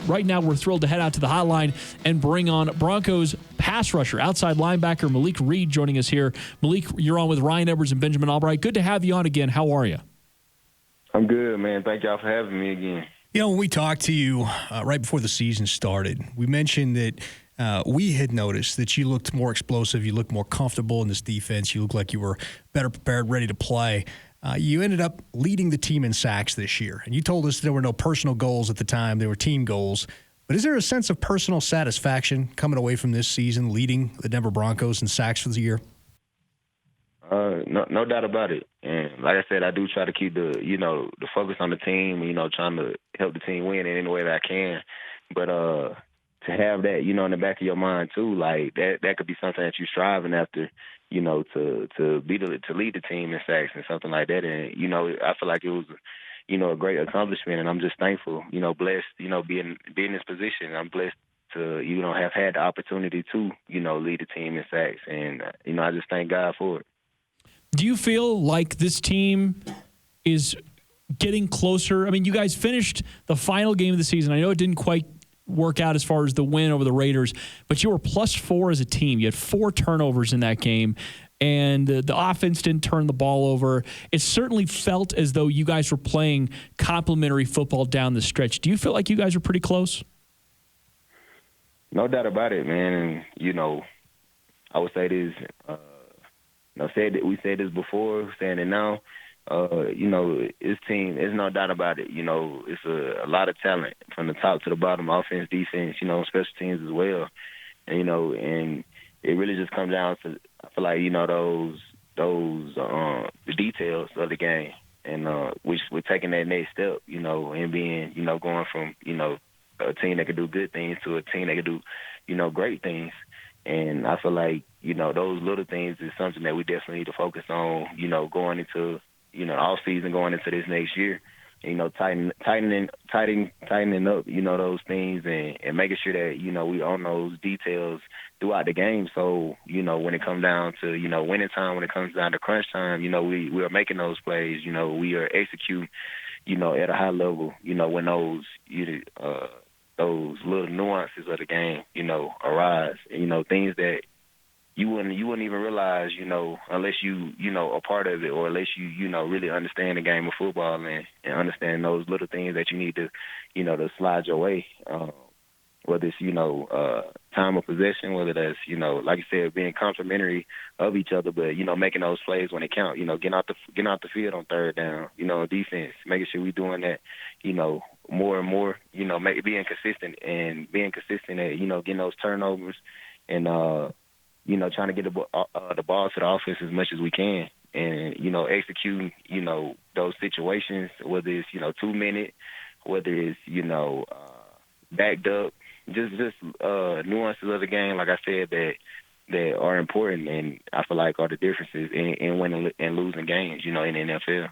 right now we're thrilled to head out to the hotline and bring on Broncos pass rusher, outside linebacker Malik Reed joining us here. Malik, you're on with Ryan Edwards and Benjamin Allbright. Good to have you on again. How are you? I'm good, man. Thank y'all for having me again. You know, when we talked to you right before the season started, we mentioned that we had noticed that you looked more explosive, you looked more comfortable in this defense, you looked like you were better prepared, ready to play. You ended up leading the team in sacks this year, and you told us there were no personal goals at the time, they were team goals. But is there a sense of personal satisfaction coming away from this season, leading the Denver Broncos in sacks for the year? No doubt about it. And like I said, I do try to keep the focus on the team, trying to help the team win in any way that I can. But to have that, in the back of your mind too, like that could be something that you're striving after, to lead the team in sacks and something like that. And, I feel like it was, a great accomplishment, and I'm just thankful, blessed, being in this position. I'm blessed to, have had the opportunity to, lead the team in sacks. And, I just thank God for it. Do you feel like this team is getting closer? I mean, you guys finished the final game of the season. I know it didn't quite work out as far as the win over the Raiders, but you were +4 as a team. You had 4 turnovers in that game, and the offense didn't turn the ball over. It certainly felt as though you guys were playing complimentary football down the stretch. Do you feel like you guys are pretty close? No doubt about it, man. And, I would say this – we said this before, saying it now. This team, there's no doubt about it. It's a lot of talent from the top to the bottom, offense, defense, special teams as well. And, and it really just comes down to, I feel like, the details of the game. And which we're taking that next step, and being, going from, a team that can do good things to a team that can do, great things. And I feel like, those little things is something that we definitely need to focus on, going into, off season, going into this next year. And, tightening up, those things and making sure that, we own those details throughout the game. So, when it comes down to, winning time, when it comes down to crunch time, we are making those plays, we are executing, at a high level, when those little nuances of the game, arise. And, things that you wouldn't even realize, unless you, a part of it, or unless you, really understand the game of football and understand those little things that you need to, to slide your way. Whether it's, time of possession, whether that's, like I said, being complimentary of each other, but, making those plays when they count, getting out the field on third down, defense, making sure we're doing that, more and more, being consistent at, getting those turnovers and, trying to get the ball to the offense as much as we can and, executing, those situations, whether it's, 2-minute, whether it's, backed up, just nuances of the game, like I said, that are important and I feel like are the differences in winning and losing games, in the NFL.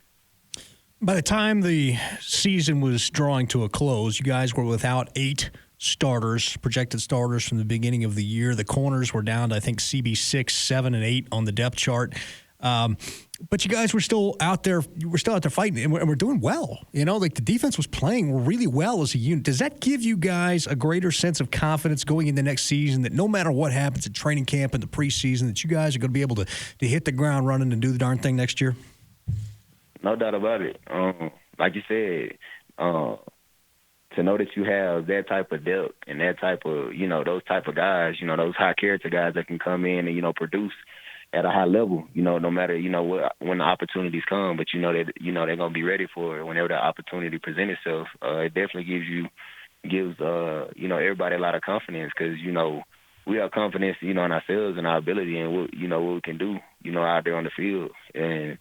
By the time the season was drawing to a close, you guys were without 8 starters, projected starters from the beginning of the year. The corners were down to, I think, CB 6, 7, and 8 on the depth chart. But you guys were still out there. You were still out there fighting, and we're doing well. Like the defense was playing really well as a unit. Does that give you guys a greater sense of confidence going into next season that no matter what happens at training camp and the preseason, that you guys are going to be able to hit the ground running and do the darn thing next year? No doubt about it. Like you said, to know that you have that type of depth and that type of, those type of guys, those high character guys that can come in and, produce at a high level, no matter, when the opportunities come, but that, they're going to be ready for it whenever the opportunity presents itself. It definitely gives everybody a lot of confidence because, we have confidence, in ourselves and our ability and what we can do, out there on the field. And,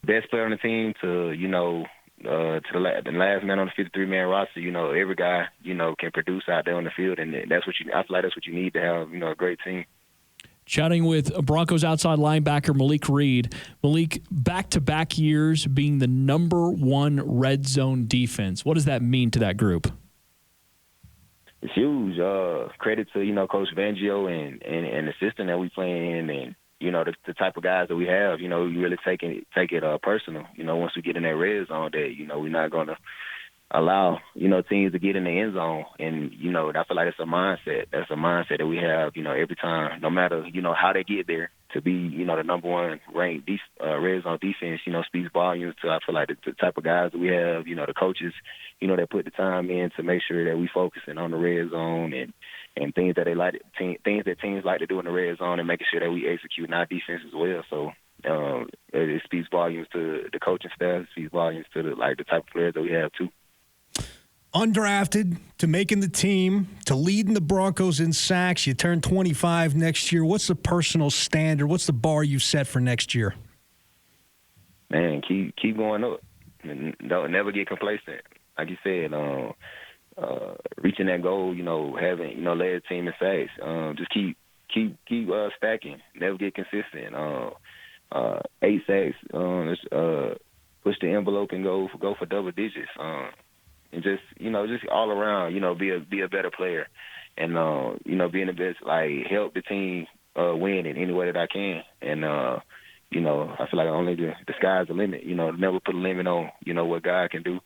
best player on the team to, to the last man on the 53-man roster, every guy, can produce out there on the field. And that's what I feel like that's what you need to have, a great team. Chatting with Broncos outside linebacker Malik Reed. Malik, back-to-back years being the #1 red zone defense. What does that mean to that group? It's huge. Credit to, Coach Fangio and the system that we play in and, the type of guys that we have, we really take it personal, once we get in that red zone that, we're not going to, allow, teams to get in the end zone. And, I feel like it's a mindset. That's a mindset that we have, every time, no matter, how they get there, to be, the number one ranked red zone defense, speaks volumes to, I feel like, the type of guys that we have, the coaches, that put the time in to make sure that we focusing on the red zone and things that things that teams like to do in the red zone, and making sure that we execute in our defense as well. So it speaks volumes to the coaching staff. It speaks volumes to the type of players that we have too. Undrafted to making the team, to leading the Broncos in sacks. You turn 25 next year. What's the personal standard? What's the bar you set for next year? Man, keep going up. Don't never get complacent. Like you said, reaching that goal, having, led the team in sacks. Just keep stacking. Never get consistent. 8 sacks. Push the envelope and go for double digits. And just all around, be a better player, and being the best, help the team win in any way that I can. And I feel like only the sky's the limit. Never put a limit on what God can do,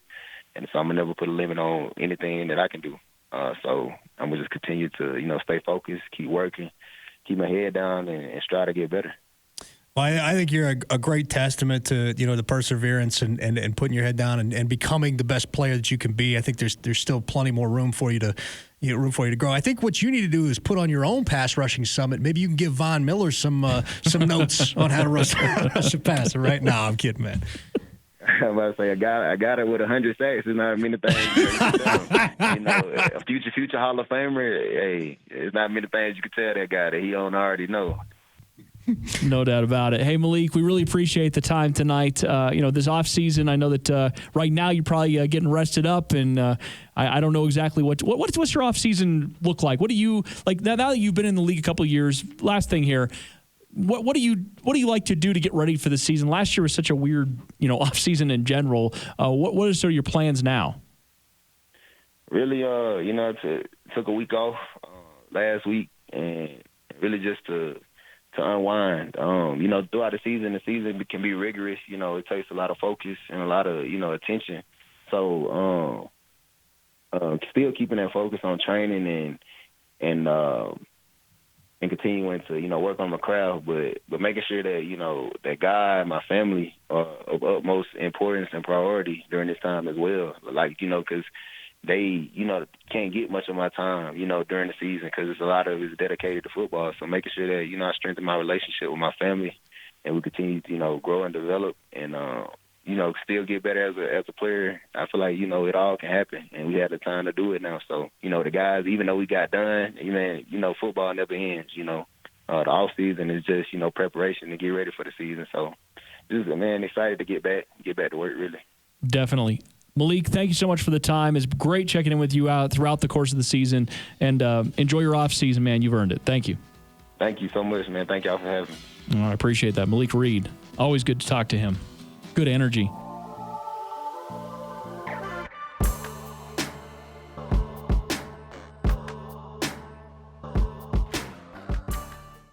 and so I'm gonna never put a limit on anything that I can do. So I'm gonna just continue to stay focused, keep working, keep my head down, and strive to get better. Well, I think you're a great testament to the perseverance and putting your head down and becoming the best player that you can be. I think there's still plenty more room for you to grow. I think what you need to do is put on your own pass rushing summit. Maybe you can give Von Miller some notes on how to rush a passer. Right now, I'm kidding, man. I'm about to say I got it with 100 sacks. It's not many things. A future Hall of Famer. Hey, it's not many things you can tell that guy that he don't already know. No doubt about it. Hey, Malik, we really appreciate the time tonight. This off season, I know that right now you're probably getting rested up, and I don't know exactly what's your off season look like. What do you like now that you've been in the league a couple of years? Last thing here, what do you like to do to get ready for the season? Last year was such a weird off season in general. What are sort of your plans now? Really, took a week off last week, and really just to unwind. Throughout the season can be rigorous. It takes a lot of focus and a lot of, attention. So, still keeping that focus on training and continuing to, work on my craft, but making sure that, that God, my family are of utmost importance and priority during this time as well. Because they, can't get much of my time, during the season, because it's a lot of it's dedicated to football. So making sure that, I strengthen my relationship with my family, and we continue to, grow and develop, and still get better as a player. I feel like it all can happen, and we have the time to do it now. So the guys, even though we got done, football never ends. The off season is just preparation to get ready for the season. So just excited to get back to work really. Definitely. Malik, thank you so much for the time. It's great checking in with you out throughout the course of the season. And enjoy your off season, man. You've earned it. Thank you. Thank you so much, man. Thank y'all for having me. I appreciate that. Malik Reed. Always good to talk to him. Good energy.